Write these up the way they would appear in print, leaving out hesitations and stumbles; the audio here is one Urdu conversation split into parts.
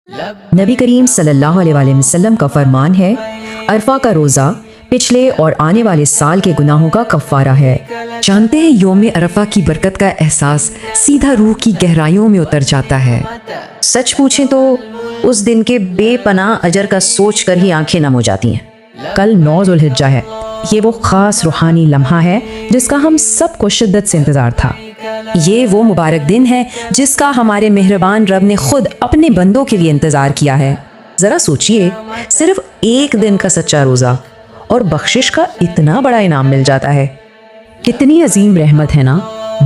نبی کریم صلی اللہ علیہ وآلہ وسلم کا فرمان ہے، عرفہ کا روزہ پچھلے اور آنے والے سال کے گناہوں کا کفارہ ہے۔ جانتے ہیں یوم عرفہ کی برکت کا احساس سیدھا روح کی گہرائیوں میں اتر جاتا ہے۔ سچ پوچھیں تو اس دن کے بے پناہ اجر کا سوچ کر ہی آنکھیں نم ہو جاتی ہیں۔ کل 9 ذو الحجہ ہے۔ یہ وہ خاص روحانی لمحہ ہے جس کا ہم سب کو شدت سے انتظار تھا۔ یہ وہ مبارک دن ہے جس کا ہمارے مہربان رب نے خود اپنے بندوں کے لیے انتظار کیا ہے۔ ذرا سوچئے، صرف ایک دن کا سچا روزہ اور بخشش کا اتنا بڑا انعام مل جاتا ہے۔ کتنی عظیم رحمت ہے نا،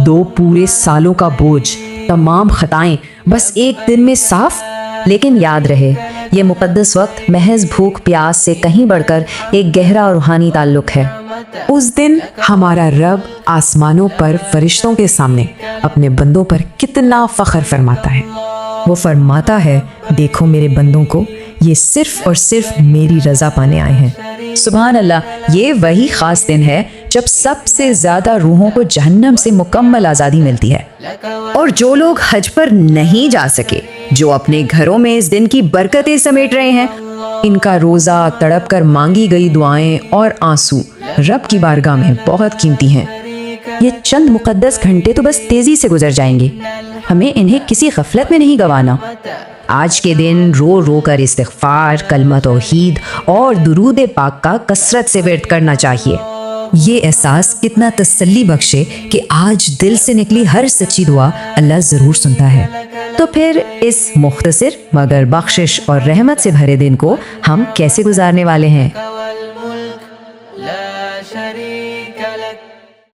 2 پورے سالوں کا بوجھ، تمام خطائیں بس ایک دن میں صاف۔ لیکن یاد رہے، یہ مقدس وقت محض بھوک پیاس سے کہیں بڑھ کر ایک گہرا اور روحانی تعلق ہے۔ اس دن ہمارا رب آسمانوں پر فرشتوں کے سامنے اپنے بندوں پر کتنا فخر فرماتا ہے۔ وہ فرماتا ہے، دیکھو میرے بندوں کو، یہ صرف اور صرف میری رضا پانے آئے ہیں۔ سبحان اللہ، یہ وہی خاص دن ہے جب سب سے زیادہ روحوں کو جہنم سے مکمل آزادی ملتی ہے۔ اور جو لوگ حج پر نہیں جا سکے، جو اپنے گھروں میں اس دن کی برکتیں سمیٹ رہے ہیں، ان کا روزہ، تڑپ کر مانگی گئی دعائیں اور آنسو رب کی بارگاہ میں بہت قیمتی ہیں۔ یہ چند مقدس گھنٹے تو بس تیزی سے گزر جائیں گے، ہمیں انہیں کسی غفلت میں نہیں گنوانا۔ آج کے دن رو رو کر استغفار، کلمہ توحید اور درود پاک کا کثرت سے ورد کرنا چاہیے۔ یہ احساس کتنا تسلی بخشے کہ آج دل سے نکلی ہر سچی دعا اللہ ضرور سنتا ہے۔ تو پھر اس مختصر مگر بخشش اور رحمت سے بھرے دن کو ہم کیسے گزارنے والے ہیں؟